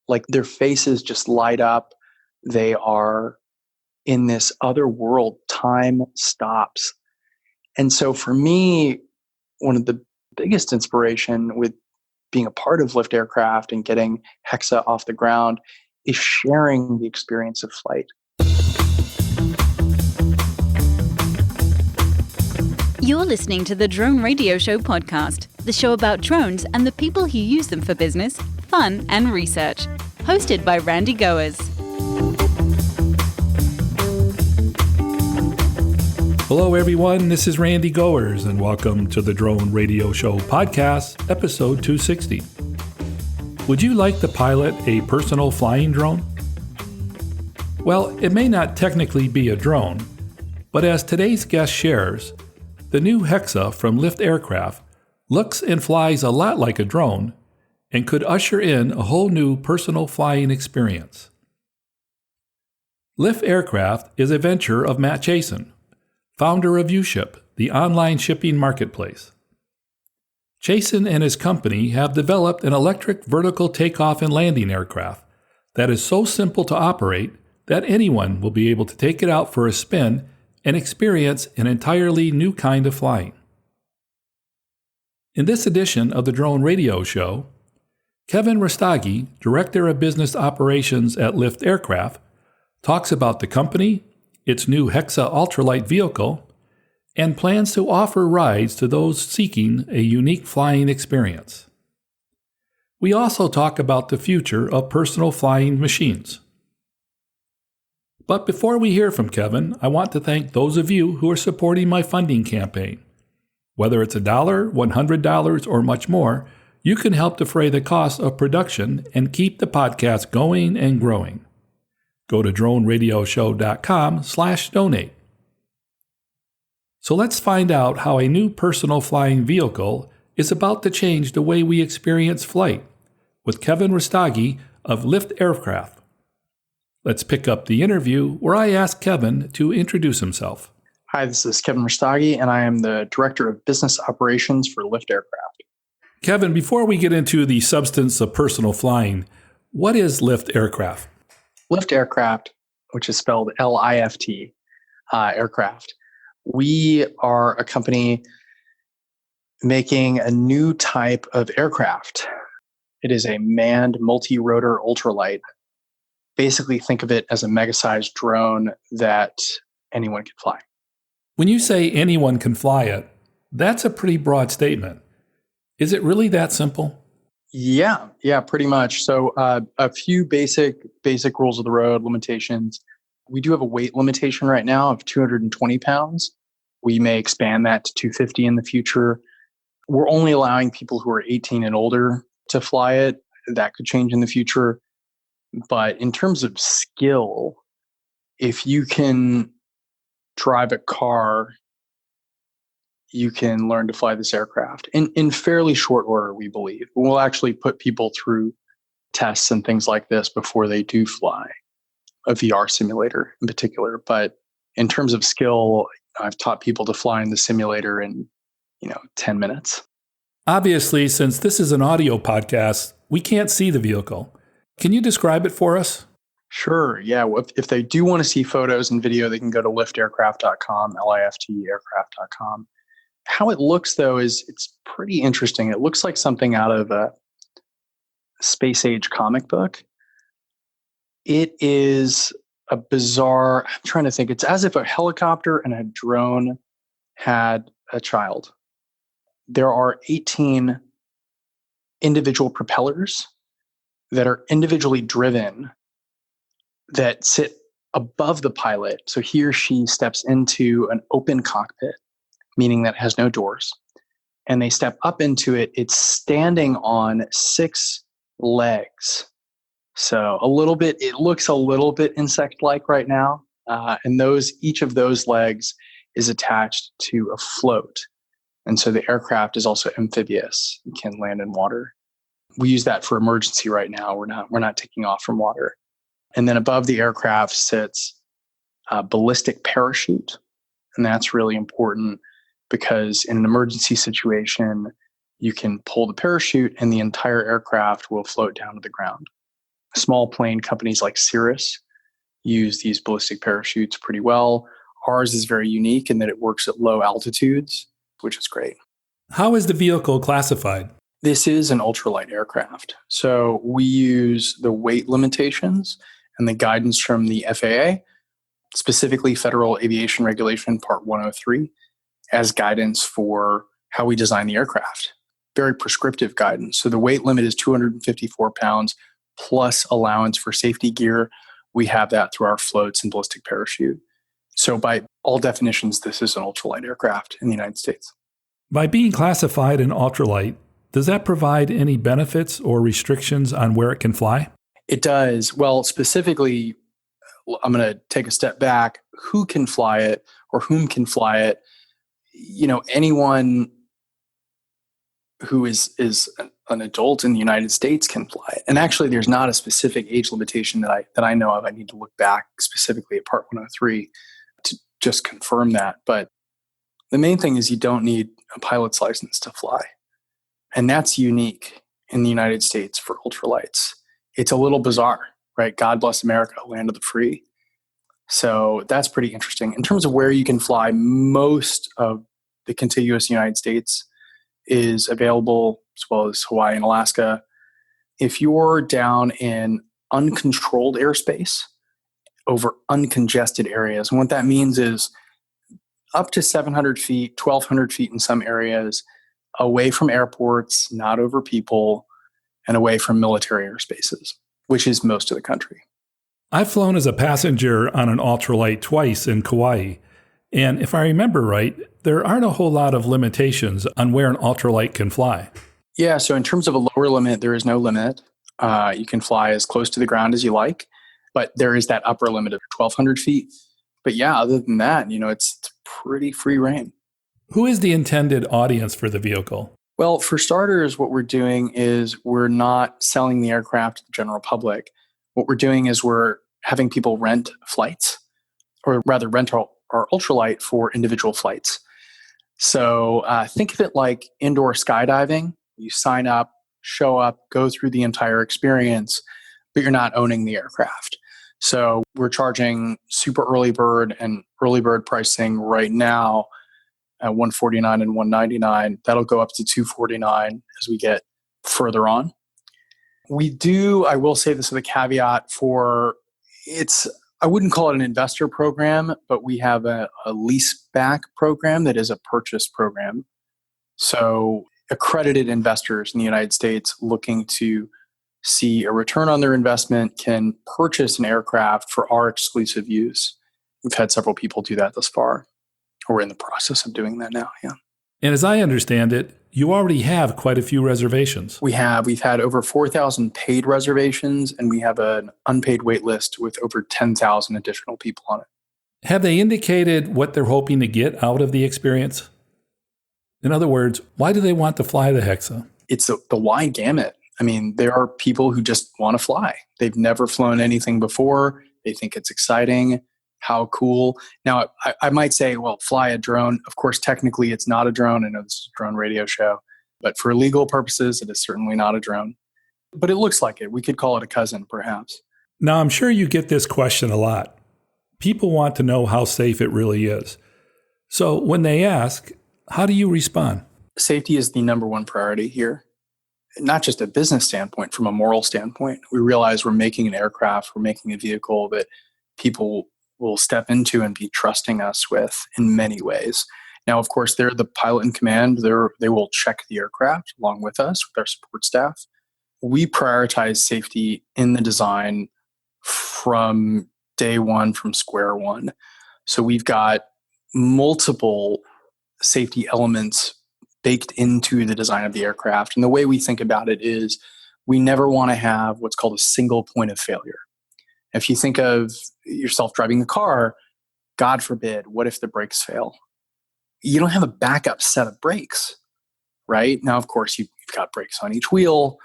like their faces just light up. They are in this other world. Time stops. And so for me, one of the biggest inspiration with being a part of Lift Aircraft and getting Hexa off the ground is sharing the experience of flight. You're listening to the Drone Radio Show podcast, the show about drones and the people who use them for business, fun, and research. Hosted by Randy Goers. Hello, everyone. This is Randy Goers, and welcome to the Drone Radio Show podcast, episode 260. Would you like to pilot a personal flying drone? Well, it may not technically be a drone, but as today's guest shares, the new Hexa from Lift Aircraft looks and flies a lot like a drone and could usher in a whole new personal flying experience. Lift Aircraft is a venture of Matt Chasen, founder of uShip, the online shipping marketplace. Chasen and his company have developed an electric vertical takeoff and landing aircraft that is so simple to operate that anyone will be able to take it out for a spin and experience an entirely new kind of flying. In this edition of the Drone Radio Show, Kevin Rustigi, Director of Business Operations at Lift Aircraft, talks about the company, its new Hexa Ultralight vehicle, and plans to offer rides to those seeking a unique flying experience. We also talk about the future of personal flying machines. But before we hear from Kevin, I want to thank those of you who are supporting my funding campaign. Whether it's $1, $100, or much more, you can help defray the cost of production and keep the podcast going and growing. Go to droneradioshow.com/donate. So let's find out how a new personal flying vehicle is about to change the way we experience flight with Kevin Rustigi of Lift Aircraft. Let's pick up the interview where I asked Kevin to introduce himself. Hi, this is Kevin Rustigi, and I am the Director of Business Operations for Lift Aircraft. Kevin, before we get into the substance of personal flying, what is Lift Aircraft? Lift Aircraft, which is spelled L-I-F-T, aircraft. We are a company making a new type of aircraft. It is a manned multi-rotor ultralight. Basically, think of it as a mega-sized drone that anyone can fly. When you say anyone can fly it, that's a pretty broad statement. Is it really that simple? Yeah, pretty much. So a few basic rules of the road, limitations. We do have a weight limitation right now of 220 pounds. We may expand that to 250 in the future. We're only allowing people who are 18 and older to fly it. That could change in the future. But in terms of skill, if you can drive a car, you can learn to fly this aircraft in fairly short order, we believe. We'll actually put people through tests and things like this before they do fly a VR simulator in particular. But in terms of skill, I've taught people to fly in the simulator in 10 minutes. Obviously, since this is an audio podcast, we can't see the vehicle. Can you describe it for us? Sure. Yeah. If they do want to see photos and video, they can go to liftaircraft.com, liftaircraft.com. How it looks, though, is it's pretty interesting. It looks like something out of a space age comic book. It is a bizarre, I'm trying to think, it's as if a helicopter and a drone had a child. There are 18 individual propellers that are individually driven that sit above the pilot. So he or she steps into an open cockpit, meaning that it has no doors, and they step up into it. It's standing on 6 legs. So it looks a little bit insect-like right now. And each of those legs is attached to a float. And so the aircraft is also amphibious and can land in water. We use that for emergency right now. We're not taking off from water. And then above the aircraft sits a ballistic parachute. And that's really important because in an emergency situation, you can pull the parachute and the entire aircraft will float down to the ground. Small plane companies like Cirrus use these ballistic parachutes pretty well. Ours is very unique in that it works at low altitudes, which is great. How is the vehicle classified? This is an ultralight aircraft. So we use the weight limitations and the guidance from the FAA, specifically Federal Aviation Regulation Part 103, as guidance for how we design the aircraft. Very prescriptive guidance. So the weight limit is 254 pounds plus allowance for safety gear. We have that through our floats and ballistic parachute. So by all definitions, this is an ultralight aircraft in the United States. By being classified an ultralight, does that provide any benefits or restrictions on where it can fly? It does. Well, specifically, I'm going to take a step back. Who can fly it or whom can fly it? Anyone who is an adult in the United States can fly it. And actually, there's not a specific age limitation that I know of. I need to look back specifically at Part 103 to just confirm that. But the main thing is you don't need a pilot's license to fly. And that's unique in the United States for ultralights. It's a little bizarre, right? God bless America, land of the free. So that's pretty interesting. In terms of where you can fly, most of the contiguous United States is available, as well as Hawaii and Alaska. If you're down in uncontrolled airspace over uncongested areas, and what that means is up to 700 feet, 1,200 feet in some areas, away from airports, not over people, and away from military airspaces, which is most of the country. I've flown as a passenger on an ultralight twice in Kauai. And if I remember right, there aren't a whole lot of limitations on where an ultralight can fly. Yeah, so in terms of a lower limit, there is no limit. You can fly as close to the ground as you like, but there is that upper limit of 1,200 feet. But yeah, other than that, it's pretty free reign. Who is the intended audience for the vehicle? Well, for starters, what we're doing is we're not selling the aircraft to the general public. What we're doing is we're having people rent flights, or rather rent our ultralight for individual flights. So think of it like indoor skydiving. You sign up, show up, go through the entire experience, but you're not owning the aircraft. So we're charging super early bird and early bird pricing right now at $149 and $199. That'll go up to $249 as we get further on. We do, I will say this with a caveat, I wouldn't call it an investor program, but we have a lease back program that is a purchase program. So accredited investors in the United States looking to see a return on their investment can purchase an aircraft for our exclusive use. We've had several people do that thus far. We're in the process of doing that now, yeah. And as I understand it, you already have quite a few reservations. We have. We've had over 4,000 paid reservations, and we have an unpaid wait list with over 10,000 additional people on it. Have they indicated what they're hoping to get out of the experience? In other words, why do they want to fly the Hexa? It's the wide gamut. I mean, there are people who just want to fly. They've never flown anything before. They think it's exciting. How cool. Now, I might say, well, fly a drone. Of course, technically, it's not a drone. I know this is a drone radio show. But for legal purposes, it is certainly not a drone. But it looks like it. We could call it a cousin, perhaps. Now, I'm sure you get this question a lot. People want to know how safe it really is. So when they ask, how do you respond? Safety is the number one priority here. Not just a business standpoint, from a moral standpoint. We realize we're making an aircraft, we're making a vehicle that people will step into and be trusting us with in many ways. Now, of course, they're the pilot in command. They will check the aircraft along with us, with our support staff. We prioritize safety in the design from day one, from square one. So we've got multiple safety elements baked into the design of the aircraft. And the way we think about it is we never want to have what's called a single point of failure. If you think of yourself driving a car, God forbid, what if the brakes fail? You don't have a backup set of brakes, right? Now, of course, you've got brakes on each wheel.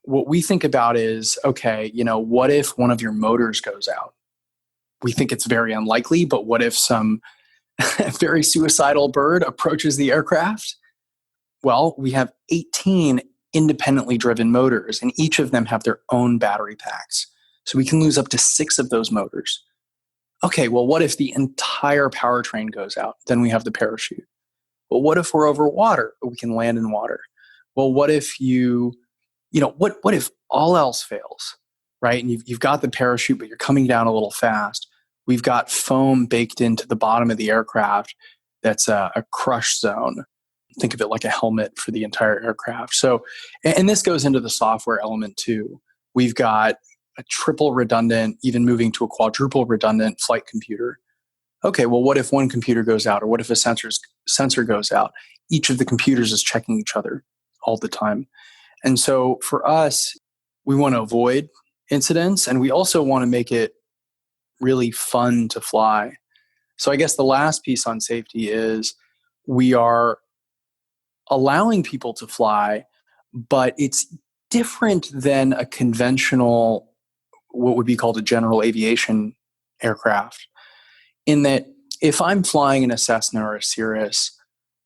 What we think about is, okay, what if one of your motors goes out? We think it's very unlikely, but what if some very suicidal bird approaches the aircraft? Well, we have 18 independently driven motors, and each of them have their own battery packs. So we can lose up to 6 of those motors. Okay, well, what if the entire powertrain goes out? Then we have the parachute. Well, what if we're over water? We can land in water. Well, what if what if all else fails, right? And you've got the parachute, but you're coming down a little fast. We've got foam baked into the bottom of the aircraft that's a crush zone. Think of it like a helmet for the entire aircraft. So, and this goes into the software element too. We've got a triple redundant, even moving to a quadruple redundant flight computer. Okay, well, what if one computer goes out, or what if a sensor goes out? Each of the computers is checking each other all the time. And so for us, we want to avoid incidents, and we also want to make it really fun to fly. So I guess the last piece on safety is we are allowing people to fly, but it's different than a conventional, what would be called a general aviation aircraft, in that if I'm flying in a Cessna or a Cirrus,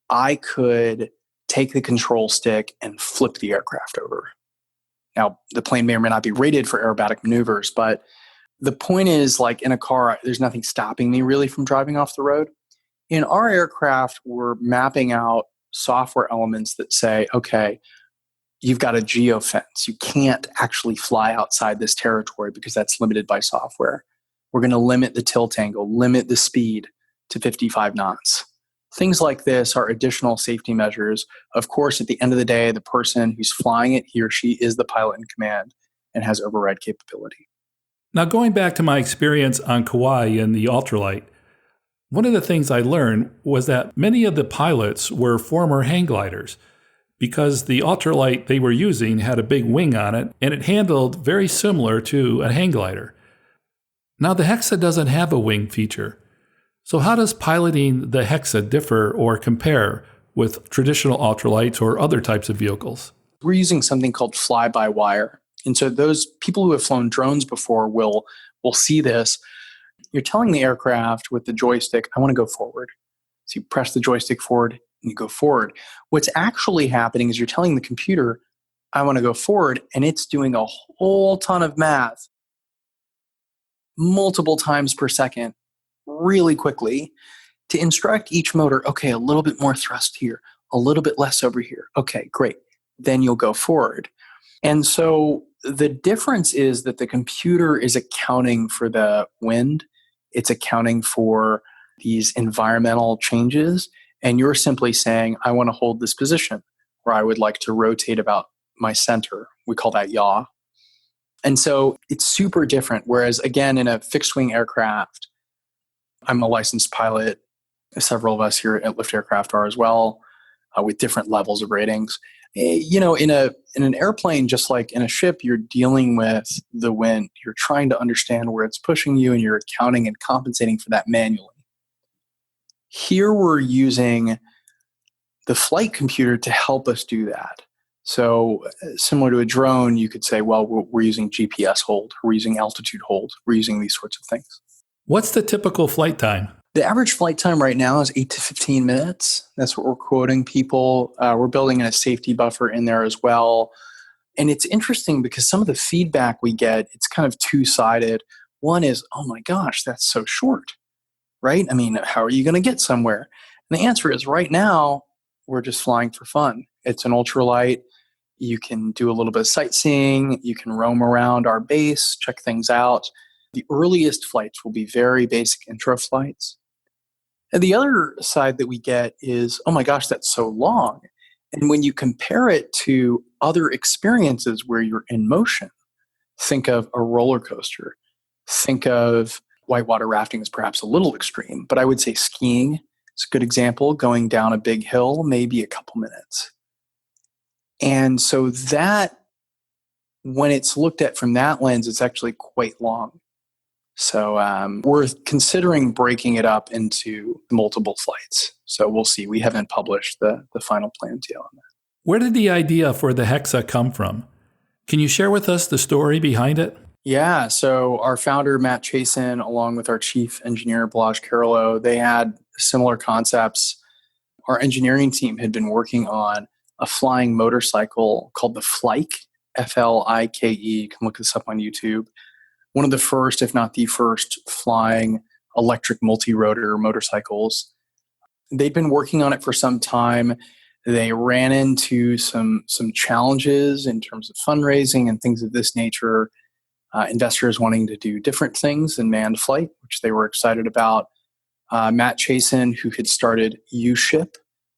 I could take the control stick and flip the aircraft over. Now, the plane may or may not be rated for aerobatic maneuvers, but the point is, like in a car, there's nothing stopping me really from driving off the road. In our aircraft, we're mapping out software elements that say, okay, you've got a geofence. You can't actually fly outside this territory because that's limited by software. We're going to limit the tilt angle, limit the speed to 55 knots. Things like this are additional safety measures. Of course, at the end of the day, the person who's flying it, he or she is the pilot in command and has override capability. Now, going back to my experience on Kauai in the Ultralight, one of the things I learned was that many of the pilots were former hang gliders because the Ultralight they were using had a big wing on it and it handled very similar to a hang glider. Now, the Hexa doesn't have a wing feature. So how does piloting the Hexa differ or compare with traditional ultralights or other types of vehicles? We're using something called fly-by-wire. And so those people who have flown drones before will see this. You're telling the aircraft with the joystick, I want to go forward. So you press the joystick forward and you go forward. What's actually happening is you're telling the computer, I want to go forward, and it's doing a whole ton of math multiple times per second really quickly to instruct each motor, okay, a little bit more thrust here, a little bit less over here. Okay, great. Then you'll go forward. And so the difference is that the computer is accounting for the wind. It's accounting for these environmental changes. And you're simply saying, I want to hold this position, or I would like to rotate about my center. We call that yaw. And so it's super different. Whereas again, in a fixed wing aircraft, I'm a licensed pilot. Several of us here at Lift Aircraft are as well, with different levels of ratings. In an airplane, just like in a ship, you're dealing with the wind. You're trying to understand where it's pushing you, and you're accounting and compensating for that manually. Here we're using the flight computer to help us do that. So similar to a drone, you could say, well, we're using GPS hold, we're using altitude hold, we're using these sorts of things. What's the typical flight time? The average flight time right now is 8 to 15 minutes. That's what we're quoting people. We're building in a safety buffer in there as well. And it's interesting because some of the feedback we get, it's kind of two-sided. One is, oh my gosh, that's so short, right? I mean, how are you going to get somewhere? And the answer is right now, we're just flying for fun. It's an ultralight. You can do a little bit of sightseeing. You can roam around our base, check things out. The earliest flights will be very basic intro flights. And the other side that we get is, oh my gosh, that's so long. And when you compare it to other experiences where you're in motion, think of a roller coaster. Think of whitewater rafting is perhaps a little extreme, but I would say skiing is a good example. Going down a big hill, maybe a couple minutes. And so that, when it's looked at from that lens, it's actually quite long. So we're considering breaking it up into multiple flights. So we'll see. We haven't published the final plan detail on that. Where did the idea for the Hexa come from? Can you share with us the story behind it? Yeah. So our founder, Matt Chasen, along with our chief engineer, Balazs Carollo, they had similar concepts. Our engineering team had been working on a flying motorcycle called the Flike, Flike. You can look this up on YouTube. one of the first, if not the first, flying electric multi-rotor motorcycles. They'd been working on it for some time. They ran into some challenges in terms of fundraising and things of this nature, investors wanting to do different things than manned flight, which they were excited about. Matt Chasen, who had started uShip,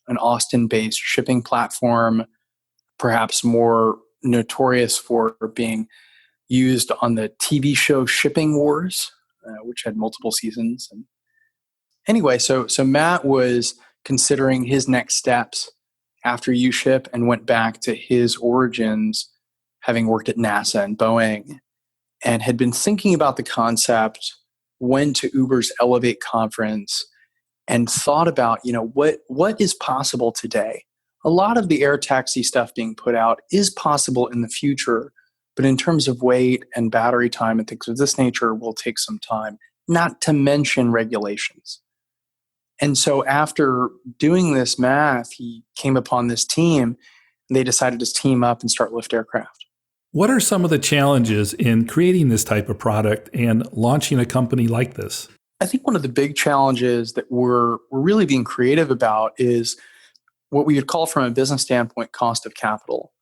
an Austin-based shipping platform, perhaps more notorious for being used on the TV show Shipping Wars, which had multiple seasons. And anyway, so Matt was considering his next steps after uShip and went back to his origins, having worked at NASA and Boeing, and had been thinking about the concept, went to Uber's Elevate conference and thought about, what is possible today? A lot of the air taxi stuff being put out is possible in the future, but in terms of weight and battery time and things of this nature will take some time, not to mention regulations. And so after doing this math, he came upon this team, and they decided to team up and start Lift Aircraft. What are some of the challenges in creating this type of product and launching a company like this? I think one of the big challenges that we're really being creative about is what we would call from a business standpoint cost of capital,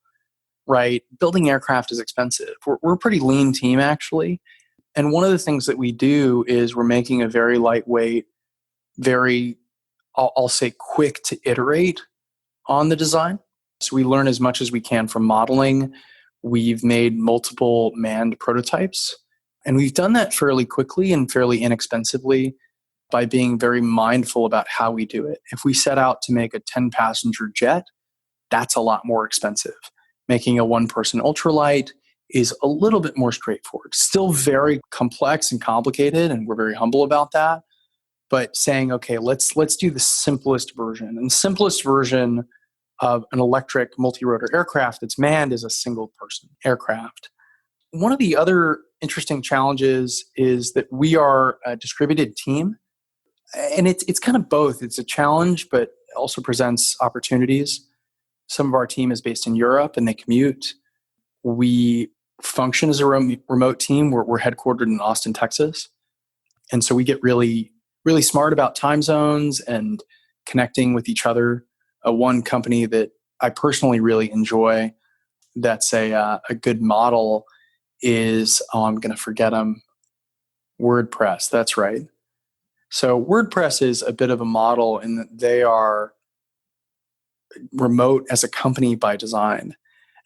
right? Building aircraft is expensive. We're a pretty lean team, actually. And one of the things that we do is we're making a very lightweight, very, I'll say, quick to iterate on the design. So we learn as much as we can from modeling. We've made multiple manned prototypes, and we've done that fairly quickly and fairly inexpensively by being very mindful about how we do it. If we set out to make a 10-passenger jet, that's a lot more expensive. Making a one-person ultralight is a little bit more straightforward. Still very complex and complicated, and we're very humble about that. But saying, okay, let's do the simplest version. And the simplest version of an electric multi-rotor aircraft that's manned is a single-person aircraft. One of the other interesting challenges is that we are a distributed team. And it's kind of both. It's a challenge, but also presents opportunities. Some of our team is based in Europe, and they commute. We function as a remote team. We're headquartered in Austin, Texas. And so we get really, really smart about time zones and connecting with each other. One company that I personally really enjoy that's a good model is, I'm going to forget them, WordPress. That's right. So WordPress is a bit of a model in that they are remote as a company by design.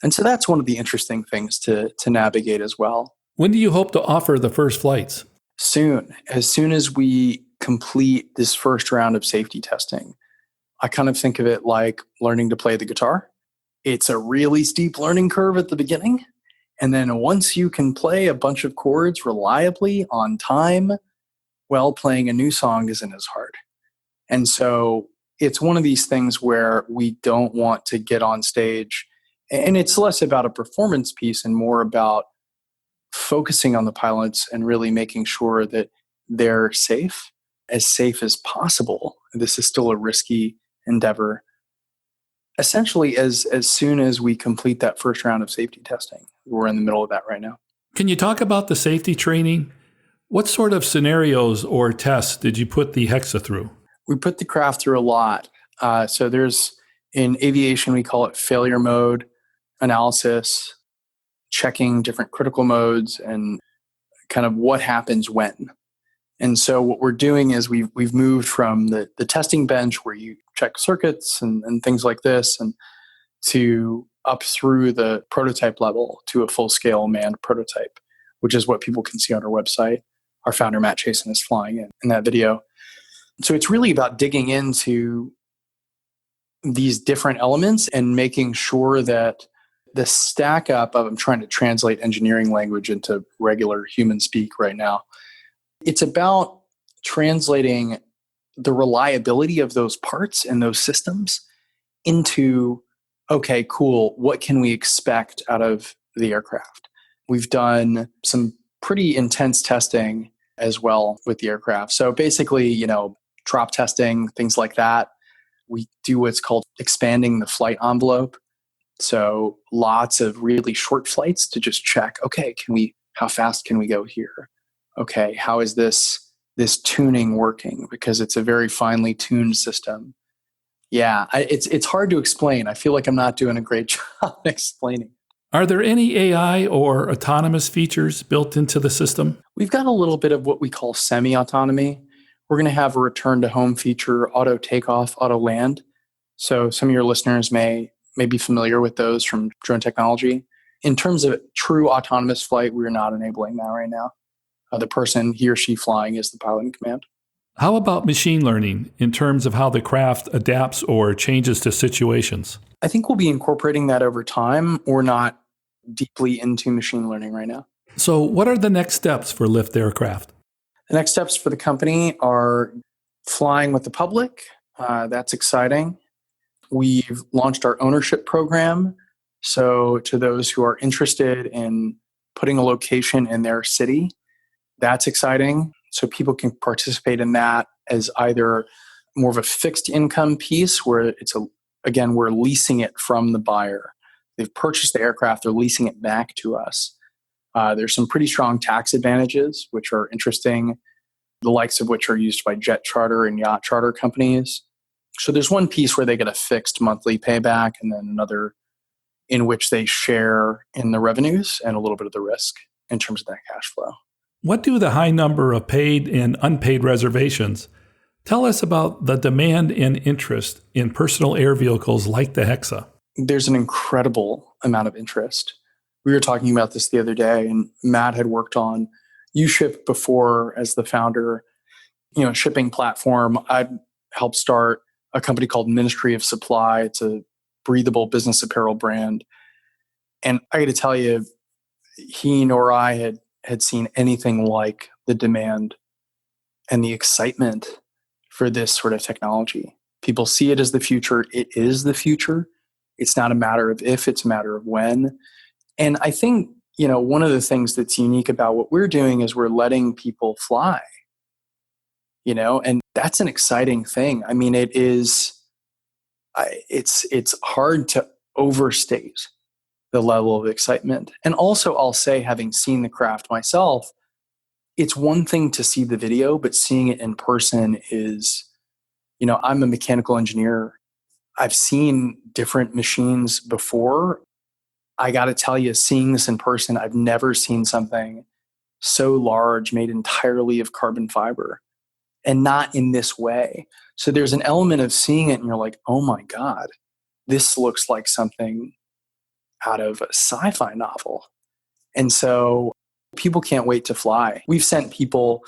And so that's one of the interesting things to navigate as well. When do you hope to offer the first flights? Soon. As soon as we complete this first round of safety testing. I kind of think of it like learning to play the guitar. It's a really steep learning curve at the beginning. And then once you can play a bunch of chords reliably on time, well, playing a new song isn't as hard. And so it's one of these things where we don't want to get on stage. And it's less about a performance piece and more about focusing on the pilots and really making sure that they're safe as possible. This is still a risky endeavor. Essentially, as soon as we complete that first round of safety testing, we're in the middle of that right now. Can you talk about the safety training? What sort of scenarios or tests did you put the Hexa through? We put the craft through a lot. So there's, in aviation, we call it failure mode analysis, checking different critical modes and kind of what happens when. And so what we're doing is we've moved from the testing bench where you check circuits and things like this, and to up through the prototype level to a full-scale manned prototype, which is what people can see on our website. Our founder, Matt Chasen, is flying in that video. So it's really about digging into these different elements and making sure that the stack up of, I'm trying to translate engineering language into regular human speak right now. It's about translating the reliability of those parts and those systems into, okay, cool, what can we expect out of the aircraft? We've done some pretty intense testing as well with the aircraft. So basically, drop testing, things like that. We do what's called expanding the flight envelope. So lots of really short flights to just check, okay, can we How fast can we go here? Okay, how is this tuning working? Because it's a very finely tuned system. Yeah, it's hard to explain. I feel like I'm not doing a great job explaining. Are there any AI or autonomous features built into the system? We've got a little bit of what we call semi-autonomy. We're going to have a return to home feature, auto takeoff, auto land. So some of your listeners may be familiar with those from drone technology. In terms of true autonomous flight, we're not enabling that right now. The person, he or she flying, is the pilot in command. How about machine learning in terms of how the craft adapts or changes to situations? I think we'll be incorporating that over time. We're not deeply into machine learning right now. So what are the next steps for Lift Aircraft? The next steps for the company are flying with the public. That's exciting. We've launched our ownership program. So to those who are interested in putting a location in their city, that's exciting. So people can participate in that as either more of a fixed income piece where again, we're leasing it from the buyer. They've purchased the aircraft, they're leasing it back to us. There's some pretty strong tax advantages, which are interesting, the likes of which are used by jet charter and yacht charter companies. So there's one piece where they get a fixed monthly payback, and then another in which they share in the revenues and a little bit of the risk in terms of that cash flow. What do the high number of paid and unpaid reservations tell us about the demand and interest in personal air vehicles like the Hexa? There's an incredible amount of interest. We were talking about this the other day, and Matt had worked on uShip before as the founder, shipping platform. I helped start a company called Ministry of Supply. It's a breathable business apparel brand. And I got to tell you, he nor I had seen anything like the demand and the excitement for this sort of technology. People see it as the future. It is the future. It's not a matter of if, it's a matter of when. And I think, one of the things that's unique about what we're doing is we're letting people fly, and that's an exciting thing. I mean, it's hard to overstate the level of excitement. And also, I'll say, having seen the craft myself, it's one thing to see the video, but seeing it in person is, I'm a mechanical engineer. I've seen different machines before. I got to tell you, seeing this in person, I've never seen something so large made entirely of carbon fiber, and not in this way. So there's an element of seeing it and you're like, oh my God, this looks like something out of a sci-fi novel. And so people can't wait to fly. We've sent people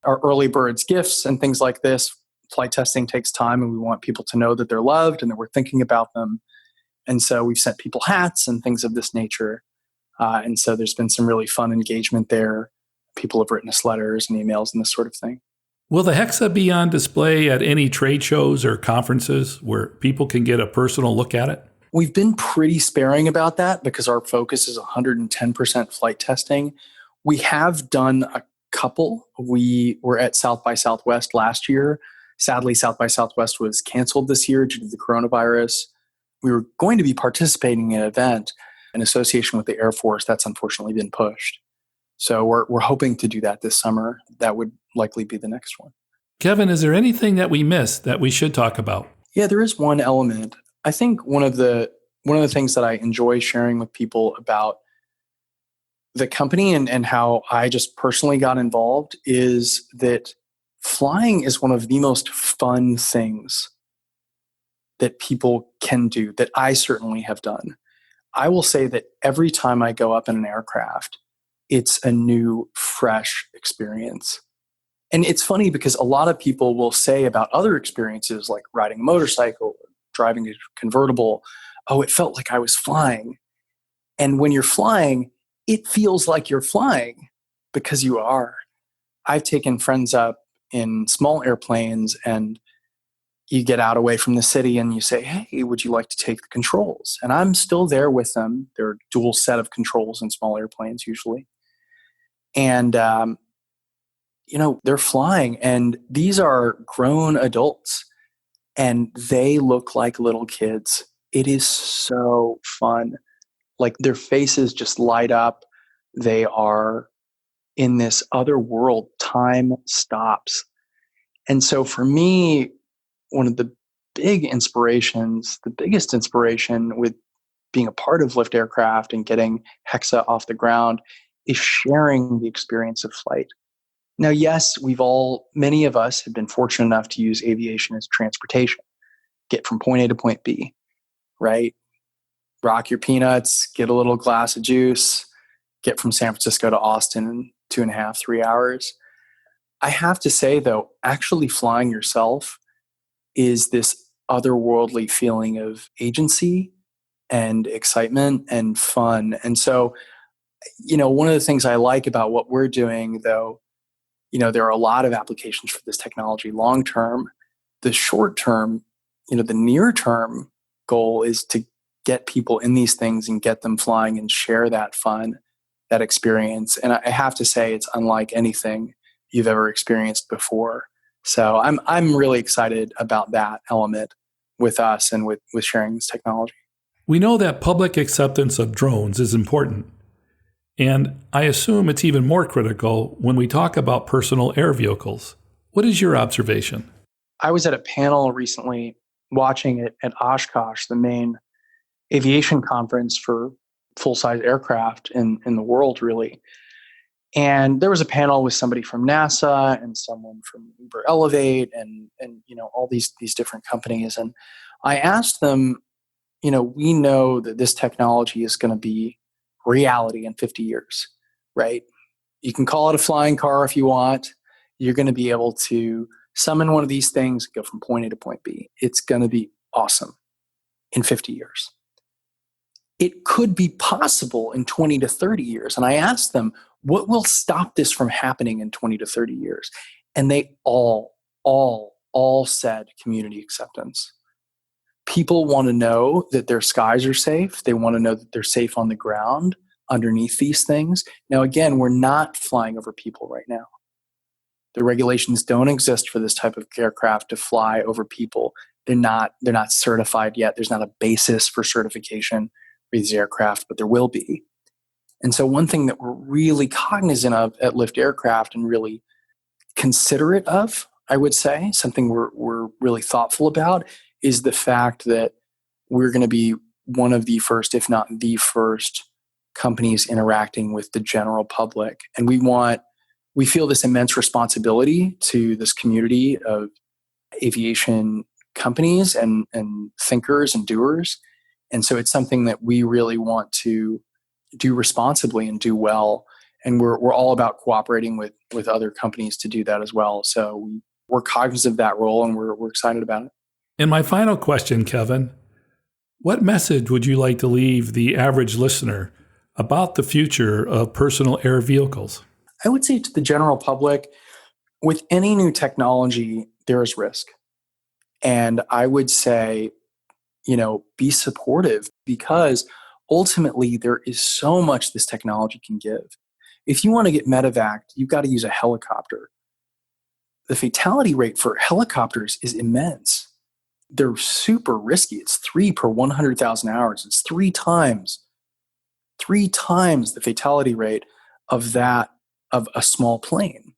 our early birds gifts and things like this. Flight testing takes time, and we want people to know that they're loved and that we're thinking about them. And so we've sent people hats and things of this nature. And so there's been some really fun engagement there. People have written us letters and emails and this sort of thing. Will the Hexa be on display at any trade shows or conferences where people can get a personal look at it? We've been pretty sparing about that because our focus is 110% flight testing. We have done a couple. We were at South by Southwest last year. Sadly, South by Southwest was canceled this year due to the coronavirus. We were going to be participating in an event in association with the Air Force. That's unfortunately been pushed. So we're hoping to do that this summer. That would likely be the next one. Kevin, is there anything that we missed that we should talk about? Yeah, there is one element. I think one of the things that I enjoy sharing with people about the company and how I just personally got involved is that flying is one of the most fun things that people can do, that I certainly have done. I will say that every time I go up in an aircraft, it's a new, fresh experience. And it's funny because a lot of people will say about other experiences like riding a motorcycle, driving a convertible, oh, it felt like I was flying. And when you're flying, it feels like you're flying because you are. I've taken friends up in small airplanes and you get out away from the city and you say, hey, would you like to take the controls? And I'm still there with them. There are dual set of controls in small airplanes usually. And, they're flying, and these are grown adults and they look like little kids. It is so fun. Like their faces just light up. They are in this other world. Time stops. And so for me, one of the biggest inspiration with being a part of Lift Aircraft and getting Hexa off the ground is sharing the experience of flight. Now, yes, many of us have been fortunate enough to use aviation as transportation, get from point A to point B, right? Rock your peanuts, get a little glass of juice, get from San Francisco to Austin in 2.5, 3 hours. I have to say, though, actually flying yourself is this otherworldly feeling of agency and excitement and fun. And so, one of the things I like about what we're doing, though, there are a lot of applications for this technology long term. The short term, the near term goal is to get people in these things and get them flying and share that fun, that experience. And I have to say, it's unlike anything you've ever experienced before. So I'm really excited about that element with us and with sharing this technology. We know that public acceptance of drones is important. And I assume it's even more critical when we talk about personal air vehicles. What is your observation? I was at a panel recently watching it at Oshkosh, the main aviation conference for full-size aircraft in the world, really. And there was a panel with somebody from NASA and someone from Uber Elevate and all these different companies. And I asked them, we know that this technology is going to be reality in 50 years, right? You can call it a flying car if you want. You're going to be able to summon one of these things, go from point A to point B. It's going to be awesome in 50 years. It could be possible in 20 to 30 years. And I asked them, what will stop this from happening in 20 to 30 years? And they all said community acceptance. People want to know that their skies are safe. They want to know that they're safe on the ground underneath these things. Now, again, we're not flying over people right now. The regulations don't exist for this type of aircraft to fly over people. They're not certified yet. There's not a basis for certification for these aircraft, but there will be. And so one thing that we're really cognizant of at Lift Aircraft and really considerate of, I would say, something we're really thoughtful about, is the fact that we're going to be one of the first, if not the first, companies interacting with the general public. And we feel this immense responsibility to this community of aviation companies and thinkers and doers. And so it's something that we really want to do responsibly and do well. And we're all about cooperating with other companies to do that as well. So we're cognizant of that role and we're excited about it. And my final question, Kevin, what message would you like to leave the average listener about the future of personal air vehicles? I would say to the general public, with any new technology, there is risk. And I would say, be supportive, because ultimately there is so much this technology can give. If you want to get medevaced, you've got to use a helicopter. The fatality rate for helicopters is immense. They're super risky. It's 3 per 100,000 hours. It's three times the fatality rate of a small plane.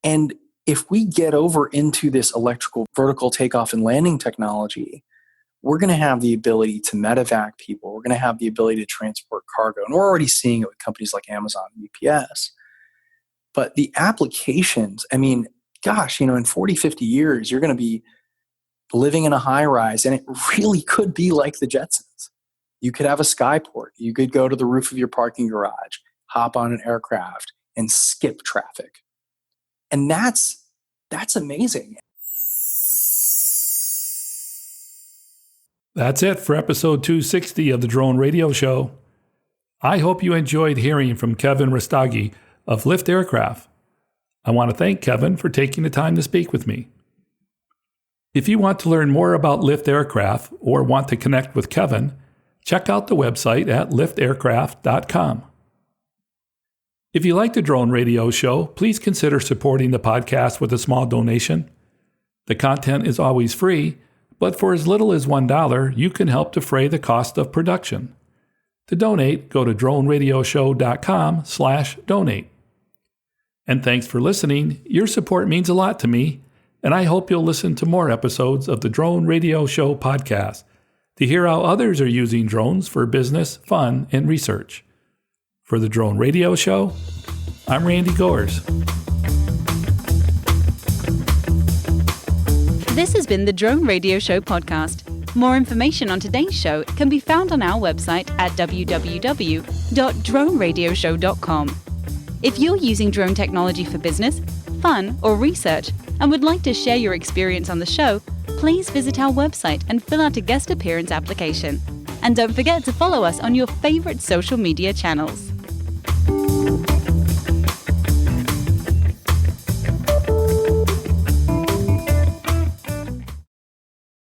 And if we get over into this electrical vertical takeoff and landing technology, we're going to have the ability to medevac people. We're going to have the ability to transport cargo. And we're already seeing it with companies like Amazon and UPS. But the applications, in 40, 50 years, you're going to be living in a high rise, and it really could be like the Jetsons. You could have a skyport. You could go to the roof of your parking garage, hop on an aircraft, and skip traffic. And that's amazing. That's it for episode 260 of the Drone Radio Show. I hope you enjoyed hearing from Kevin Rustigi of Lift Aircraft. I want to thank Kevin for taking the time to speak with me. If you want to learn more about Lift Aircraft or want to connect with Kevin, check out the website at liftaircraft.com. If you like the Drone Radio Show, please consider supporting the podcast with a small donation. The content is always free, but for as little as $1, you can help defray the cost of production. To donate, go to droneradioshow.com/donate. And thanks for listening. Your support means a lot to me, and I hope you'll listen to more episodes of the Drone Radio Show podcast to hear how others are using drones for business, fun, and research. For the Drone Radio Show, I'm Randy Gores. This has been the Drone Radio Show podcast. More information on today's show can be found on our website at www.droneradioshow.com. If you're using drone technology for business, fun, or research and would like to share your experience on the show, please visit our website and fill out a guest appearance application. And don't forget to follow us on your favorite social media channels.